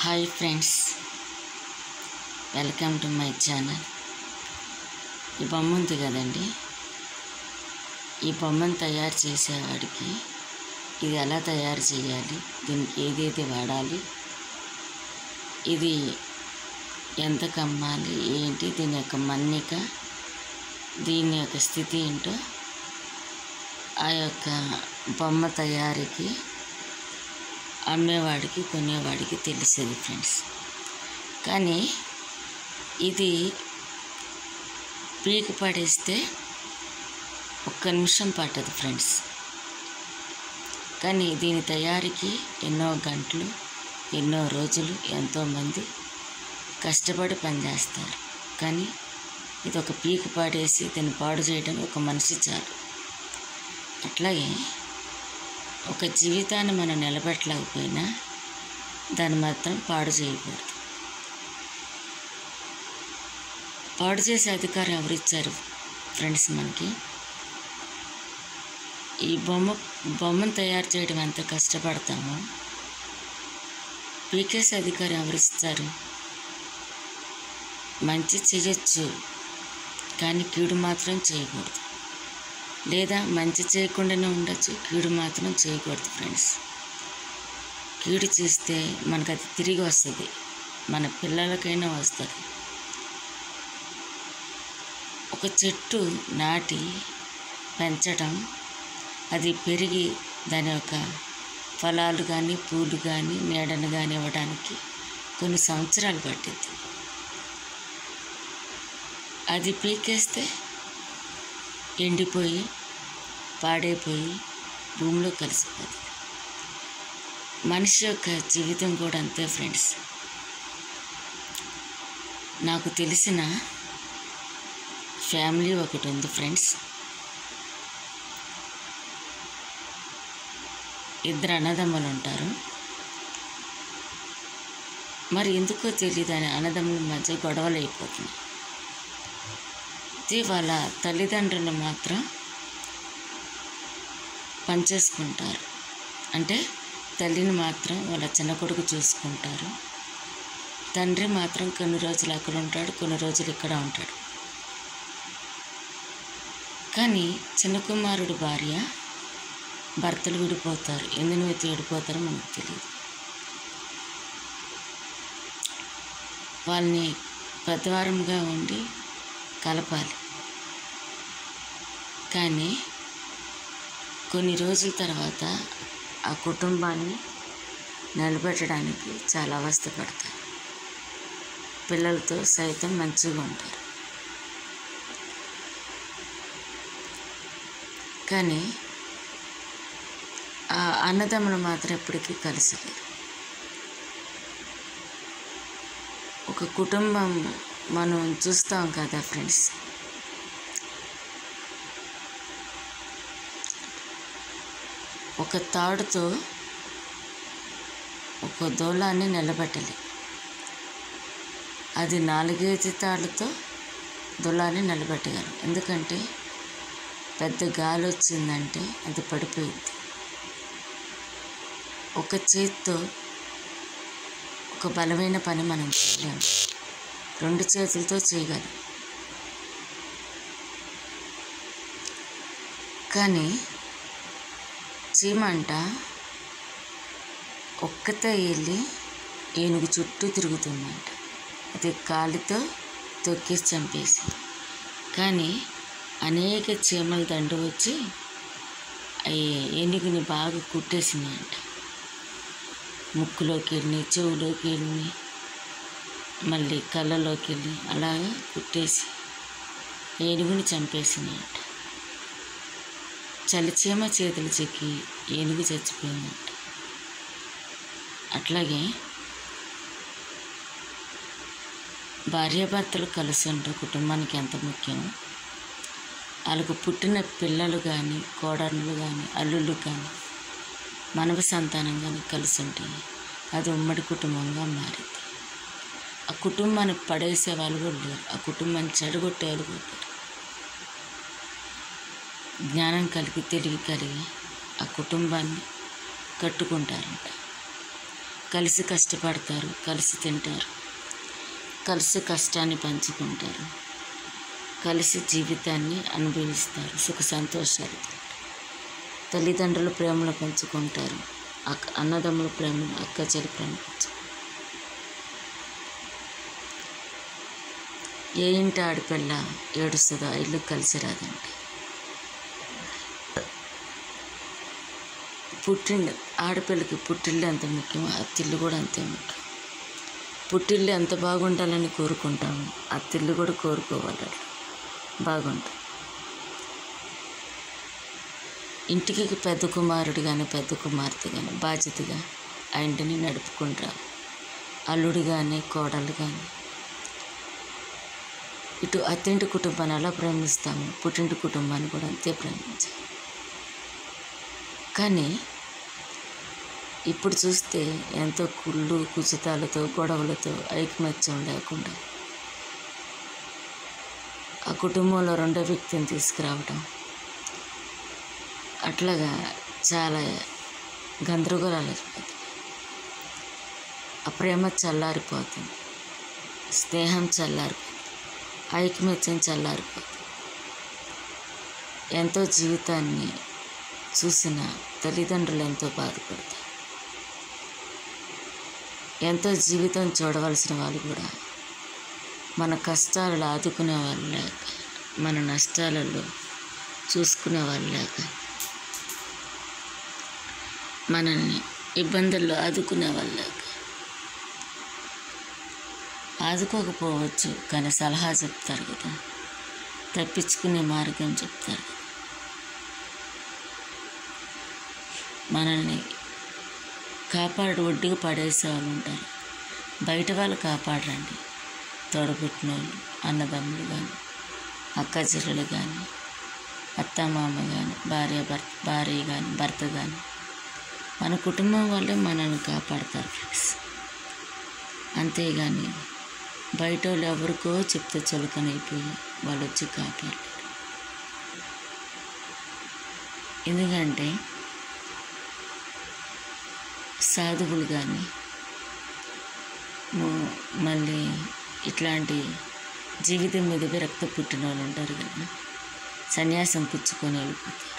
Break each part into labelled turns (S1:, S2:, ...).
S1: Hi friends, welcome to my channel. ఈ బొమ్మ ఉంది కదండి, ఈ బొమ్మను తయారు చేసేవాడికి ఇది ఎలా తయారు చేయాలి, దీనికి ఏదైతే వాడాలి, ఇది ఎంత కమ్మాలి, ఏంటి దీని యొక్క మన్నిక, దీని యొక్క స్థితి ఏంటో ఆ యొక్క బొమ్మ తయారీకి అమ్మేవాడికి కొనేవాడికి తెలిసేది ఫ్రెండ్స్. కానీ ఇది పీకి పడేస్తే ఒక్క నిమిషం పట్టదు ఫ్రెండ్స్. కానీ దీని తయారీకి ఎన్నో గంటలు, ఎన్నో రోజులు, ఎంతోమంది కష్టపడి పనిచేస్తారు. కానీ ఇది ఒక పీకి పాడేసి దీన్ని పాడు చేయడం ఒక మనిషి చాలు. అట్లాగే ఒక జీవితాన్ని మనం నిలబెట్టలేకపోయినా దాన్ని మాత్రం పాడు చేయకూడదు. పాడు చేసే అధికారం ఎవరిచ్చారు ఫ్రెండ్స్ మనకి? ఈ బొమ్మను తయారు చేయడం ఎంత కష్టపడతామో పీకేసే అధికారం ఎవరిస్తారు? మంచి చేయొచ్చు, కానీ కీడు మాత్రం చేయకూడదు. లేదా మంచి చేయకుండానే ఉండొచ్చు, కీడు మాత్రం చేయకూడదు ఫ్రెండ్స్. కీడు చేస్తే మనకు అది తిరిగి వస్తుంది, మన పిల్లలకైనా వస్తుంది. ఒక చెట్టు నాటి పెంచడం, అది పెరిగి దాని యొక్క ఫలాలు కానీ పూలు కానీ నీడను కానీ ఇవ్వడానికి కొన్ని సంవత్సరాలు పట్టింది. అది పీకేస్తే ఎండిపోయి పాడైపోయి భూమిలో కలిసిపోతుంది. మనిషి యొక్క జీవితం కూడా అంతే ఫ్రెండ్స్. నాకు తెలిసిన ఫ్యామిలీ ఒకటి ఉంది ఫ్రెండ్స్. ఇద్దరు అన్నదమ్ములు ఉంటారు. మరి ఎందుకో తెలియదు అని అన్నదమ్ముల మధ్య గొడవలు అయిపోతున్నాయి. వాళ్ళ తల్లిదండ్రులు మాత్రం పనిచేసుకుంటారు. అంటే తల్లిని మాత్రం వాళ్ళ చిన్న కొడుకు చూసుకుంటారు. తండ్రి మాత్రం కొన్ని రోజులు అక్కడ ఉంటాడు, కొన్ని రోజులు ఇక్కడ ఉంటాడు. కానీ చిన్న కుమారుడు భార్య భర్తలు విడిపోతారు. ఎందుకు విడిపోతారో మనకు తెలియదు. వాళ్ళని పెద్దవారంగా ఉండి కలపాలి. కానీ కొన్ని రోజుల తర్వాత ఆ కుటుంబాన్ని నిలబెట్టడానికి చాలా అవస్థపడతారు. పిల్లలతో సైతం మంచిగా ఉంటారు. కానీ ఆ అన్నదమ్ములు మాత్రం ఎప్పటికీ కలిసలేరు. ఒక కుటుంబం మనం చూస్తాం కదా ఫ్రెండ్స్, ఒక తాడుతో ఒక దూలాన్ని నిలబెట్టాలి. అది 4-5 తాళ్ళతో దూలాన్ని నిలబెట్టగలం. ఎందుకంటే పెద్ద గాలి వచ్చిందంటే అది పడిపోయింది. ఒక చేతితో ఒక బలమైన పని మనం చేయలేము, 2 చేతులతో చేయగలం. కానీ చీమంట ఒక్కతే వెళ్ళి ఏనుగు చుట్టూ తిరుగుతుందంట. అది కాలితో తొక్కేసి చంపేసి. కానీ అనేక చీమల దండు వచ్చి ఏనుగుని బాగా కుట్టేసినాయంట. ముక్కులోకి వెళ్ళి, చెవులోకి వెళ్ళి, మళ్ళీ కళ్ళలోకి వెళ్ళి అలాగా కుట్టేసి ఏనుగుని చంపేసినాయంట. చలిచీమ చేతులు చెక్కి ఏనుగు చచ్చిపోయిందంట. అట్లాగే భార్యాభర్తలు కలిసి ఉంటే కుటుంబానికి ఎంత ముఖ్యం. వాళ్ళకు పుట్టిన పిల్లలు కానీ, కోడళ్ళు కానీ, అల్లుళ్ళు కానీ, మనవ సంతానం కానీ కలిసి ఉంటాయి. అది ఉమ్మడి కుటుంబంగా మారింది. ఆ కుటుంబాన్ని పడేసే వాళ్ళు కూడా లేరు, ఆ కుటుంబాన్ని చెడగొట్టే వాళ్ళు కూడా లేరు. జ్ఞానం కలిగి, తెలివి కలిగి ఆ కుటుంబాన్ని కట్టుకుంటారంట. కలిసి కష్టపడతారు, కలిసి తింటారు, కలిసి కష్టాన్ని పంచుకుంటారు, కలిసి జీవితాన్ని అనుభవిస్తారు, సుఖ సంతోషాలు. తల్లిదండ్రుల ప్రేమను పంచుకుంటారు, అన్నదమ్ముల ప్రేమను, అక్క చెల్లి ప్రేమ పంచుకుంటారు. ఏ ఇంటి ఆడపిల్ల ఏడుస్తుందో ఆ ఇల్లు కలిసి రాదండి. పుట్టిల్లు, ఆడపిల్లకి పుట్టిల్లు ఎంత ముఖ్యమో అత్తిల్లు కూడా అంతే ముఖ్యం. పుట్టిల్లు ఎంత బాగుండాలని కోరుకుంటాము, అత్తిల్లు కూడా కోరుకోవాలి అట్లా బాగుంటుంది. ఇంటికి పెద్ద కుమారుడు కానీ పెద్ద కుమార్తె కానీ బాధ్యతగా ఆ ఇంటిని నడుపుకుంటారు. అల్లుడు కానీ కోడలు కానీ ఇటు అత్తింటి కుటుంబాన్ని ఎలా ప్రేమిస్తాము, పుట్టింటి కుటుంబాన్ని కూడా అంతే ప్రేమించాలి. కానీ ఇప్పుడు చూస్తే ఎంతో కుళ్ళు కుచితాలతో గొడవలతో ఐకమత్యం లేకుండా ఆ కుటుంబంలో రెండో వ్యక్తిని తీసుకురావడం, అట్లాగా చాలా గందరగోళాలు అయిపోతుంది. ఆ ప్రేమ చల్లారిపోతుంది, స్నేహం చల్లారిపోతుంది, ఐకమత్యం చల్లారిపోతుంది. ఎంతో జీవితాన్ని చూసిన తల్లిదండ్రులు ఎంతో బాధపడతారు. ఎంతో జీవితం చూడవలసిన వాళ్ళు కూడా మన కష్టాలలో ఆదుకునే వాళ్ళు లేక, మన నష్టాలలో చూసుకునే వాళ్ళు లేక, మనల్ని ఇబ్బందుల్లో ఆదుకునే వాళ్ళు లేక, ఆదుకోకపోవచ్చు కానీ సలహా చెప్తారు కదా, తప్పించుకునే మార్గం చెప్తారు కదా. మనల్ని ఒడ్డుగా పడేసే వాళ్ళు ఉంటారు. బయట వాళ్ళు కాపాడరండి. తోడబుట్టిన వాళ్ళు, అన్నదమ్ములు కానీ, అక్క చెల్లెలు కానీ, అత్తమామ కానీ, భార్య కానీ, భర్త కానీ, మన కుటుంబం వాళ్ళే మనల్ని కాపాడతారు ఫ్రెండ్స్. అంతేగాని బయట వాళ్ళు ఎవరికో చెప్తే చులకనైపోయి వాళ్ళు వచ్చి కాపాడలేరు. ఎందుకంటే సాధువులు కానీ మళ్ళీ ఇట్లాంటి జీవితం మీద విరక్తి పుట్టిన వాళ్ళు ఉంటారు కదా, సన్యాసం పుచ్చుకొని వెళ్ళిపోతారు.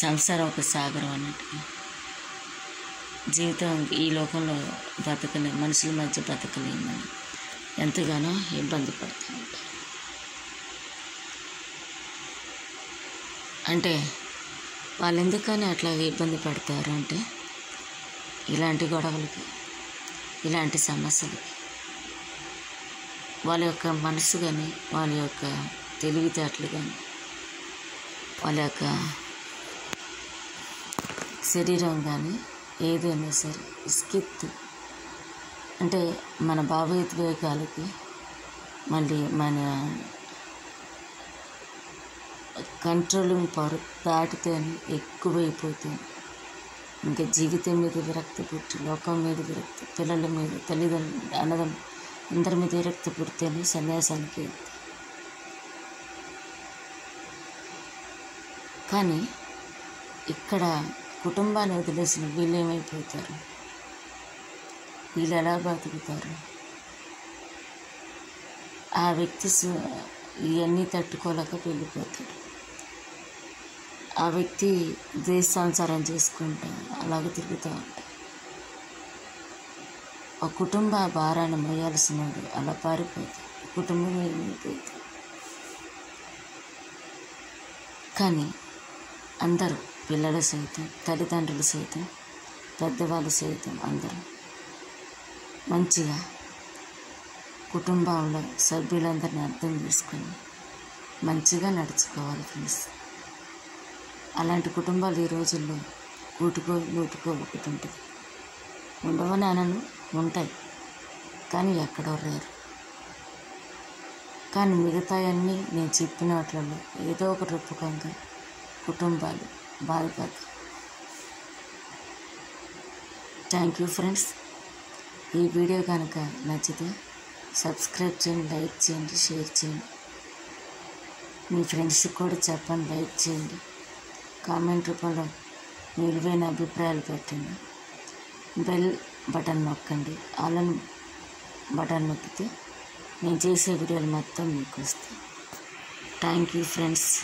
S1: సంసారం ఒక సాగరం అన్నట్టుగా జీవితం ఈ లోకంలో మనుషుల మధ్య బతకలేమని ఎంతగానో ఇబ్బంది పడుతూ ఉంటారు. అంటే వాళ్ళు ఎందుకని అట్లాగే ఇబ్బంది పడతారు అంటే ఇలాంటి గొడవలకి, ఇలాంటి సమస్యలకి వాళ్ళ యొక్క మనసు కానీ, వాళ్ళ యొక్క తెలివితేటలు కానీ, వాళ్ళ యొక్క శరీరం కానీ ఏదైనా సరే ఇస్కెత్తు అంటే మన భావోద్వేగాలకి మళ్ళీ మన కంట్రోలింగ్ పవర్ దాటితేనే ఎక్కువైపోతుంది. ఇంకా జీవితం మీద విరక్తి పుట్టి, లోకం మీద విరక్తి, పిల్లల మీద, తల్లిదండ్రులు, అన్నదమ్ములు అందరి మీద విరక్తి పుడితేనే సన్యాసానికి వెళ్తాయి. కానీ ఇక్కడ కుటుంబాన్ని వదిలేసిన వీళ్ళు ఏమైపోతారు, వీళ్ళు ఎలా బతుకుతారు? ఆ వ్యక్తి ఇవన్నీ తట్టుకోలేక వెళ్ళిపోతాడు. ఆ వ్యక్తి దేశ సంసారం చేసుకుంటా అలాగ తిరుగుతూ ఉంటాడు. ఆ కుటుంబ భారాన్ని మోయాల్సినది అలా పారిపోతాడు, కుటుంబం ఏమైపోతుంది. కానీ అందరూ, పిల్లలు సైతం, తల్లిదండ్రులు సైతం, పెద్దవాళ్ళు సైతం అందరూ మంచిగా కుటుంబంలో సభ్యులందరినీ అర్థం చేసుకొని మంచిగా నడుచుకోవాలి ఫ్రెండ్స్. అలాంటి కుటుంబాలు ఈ రోజుల్లో నూటుకో ఒకటి ఉంటుంది. ఉండవని అనను, ఉంటాయి కానీ ఎక్కడో రేరు. కానీ మిగతాయన్నీ నేను చెప్పిన వాటిలో ఏదో ఒక రూపకంగా కుటుంబాలు బాధపడతాయి. Thank you friends. ఈ వీడియో కనుక నచ్చితే సబ్స్క్రైబ్ చేయండి, లైక్ చేయండి, షేర్ చేయండి. మీ ఫ్రెండ్స్కి కూడా చెప్పండి, లైక్ చేయండి. కామెంట్ రూపంలో మీ విలువైన అభిప్రాయాలు పెట్టండి. బెల్ బటన్ నొక్కండి. ఆల్ అని బటన్ నొక్కితే నేను చేసే వీడియోలు మొత్తం మీకు వస్తాయి. Thank you friends.